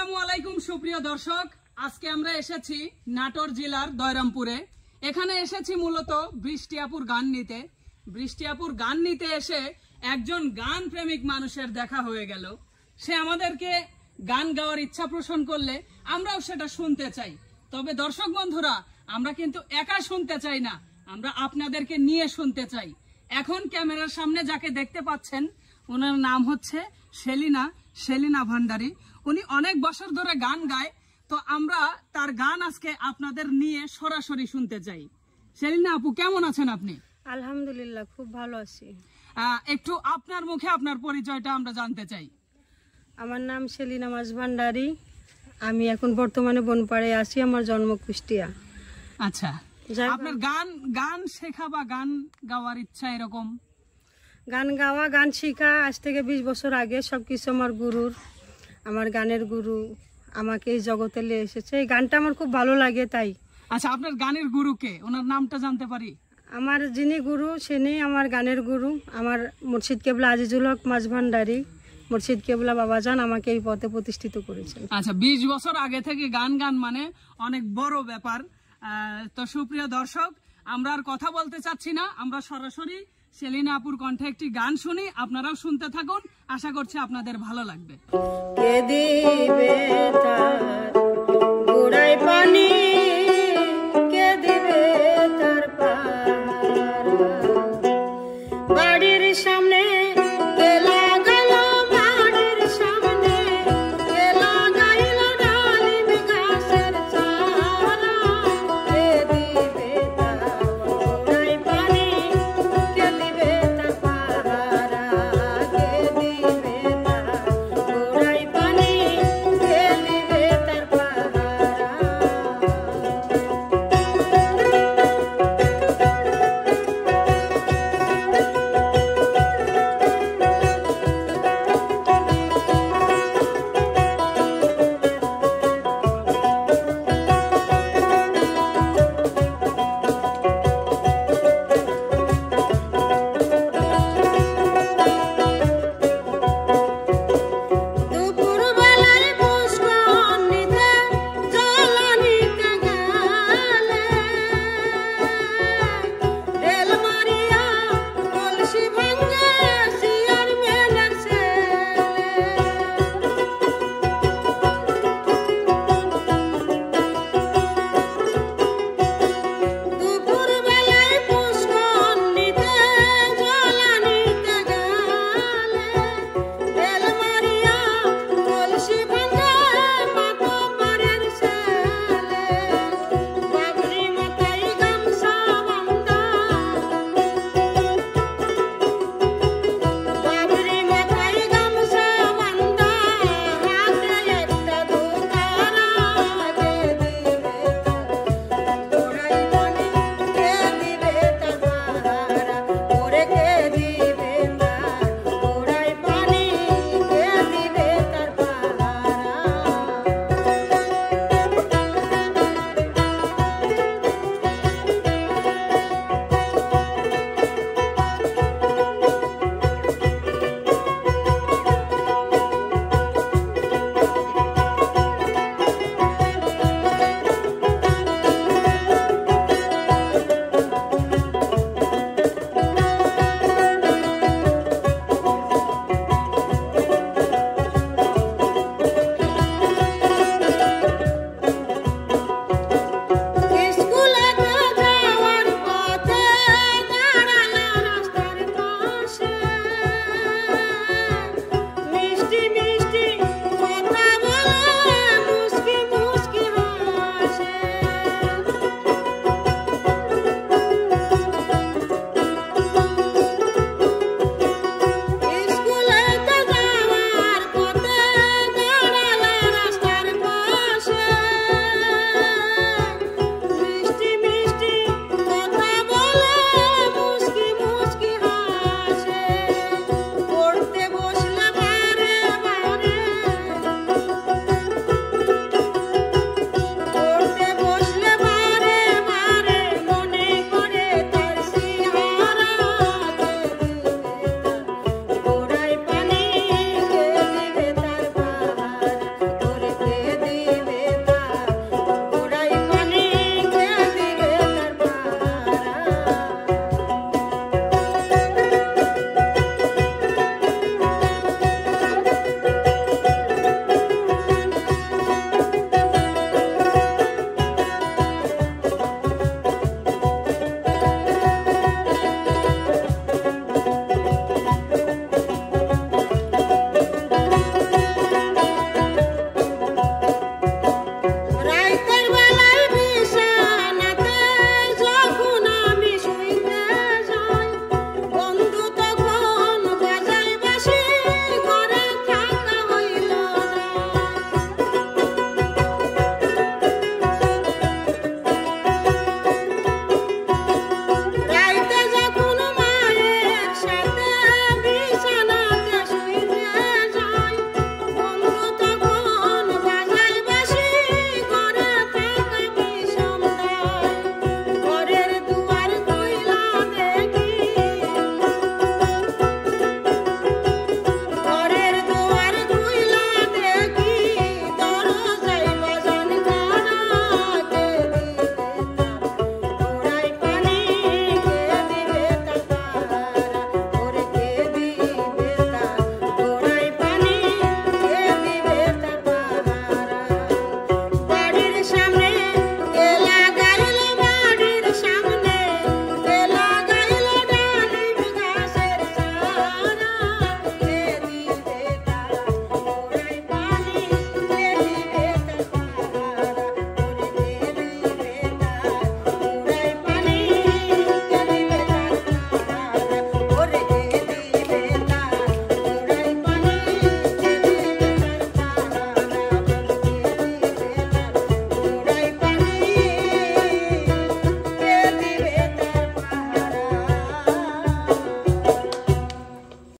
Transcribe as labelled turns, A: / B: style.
A: আসসালামু আলাইকুম সুপ্রিয় দর্শক, আজকে আমরা এসেছি নাটোর জেলার দয়রামপুরে। এখানে এসেছি মূলত বৃষ্টি আপুর গান নিতে। বৃষ্টি আপুর গান নিতে এসে একজন গান প্রেমিক মানুষের দেখা হয়ে গেল। সে আমাদেরকে গান গাওয়ার ইচ্ছা পোষণ করলে আমরাও সেটা শুনতে চাই। তবে দর্শক বন্ধুরা, আমরা কিন্তু একা শুনতে চাই না, আমরা আপনাদেরকে নিয়ে শুনতে চাই। এখন ক্যামেরার সামনে যাকে দেখতে পাচ্ছেন, ওনার নাম হচ্ছে সেলিনা ভান্ডারী। উনি অনেক বছর ধরে গান গায়, তো আমরা তার গান আজকে আপনাদের নিয়ে সরাসরি শুনতে চাই। সেলিনা আপু, কেমন আছেন আপনি?
B: আলহামদুলিল্লাহ, খুব ভালো আছি।
A: একটু আপনার মুখে আপনার পরিচয়টা আমরা জানতে চাই।
B: আমার নাম সেলিনা ভান্ডারী। আমি এখন বর্তমানে বনপাড়ায় আছি, আমার জন্ম কুষ্টিয়া।
A: আচ্ছা, আপনার গান শেখা বা গান গাওয়ার ইচ্ছা এরকম?
B: গান গাওয়া, গান শিখা আজ থেকে 20 বছর আগে। সবকিছু আমার গুরুর, আমার গানের গুরু আমাকে এই জগতে নিয়ে এসেছে। এই গানটা আমার খুব ভালো লাগে তাই।
A: আচ্ছা, আপনার গানের গুরু কে? ওনার নামটা জানতে পারি?
B: আমার যিনি গুরু তিনি আমার গানের গুরু, আমার মুর্শিদ কেবলা আজিজুল হক ভান্ডারী, মুর্শিদ কেবলা বাবাজান আমাকে এই পথে প্রতিষ্ঠিত করেছেন।
A: আচ্ছা, 20 বছর আগে থেকে গান মানে অনেক বড় ব্যাপার। তো সুপ্রিয় দর্শক, আমরা আর কথা বলতে চাচ্ছি না, আমরা সরাসরি সেলিনা আপুর কণ্ঠে একটি গান শুনি। আপনারাও শুনতে থাকুন, আশা করছি আপনাদের ভালো লাগবে।
B: কে দিবে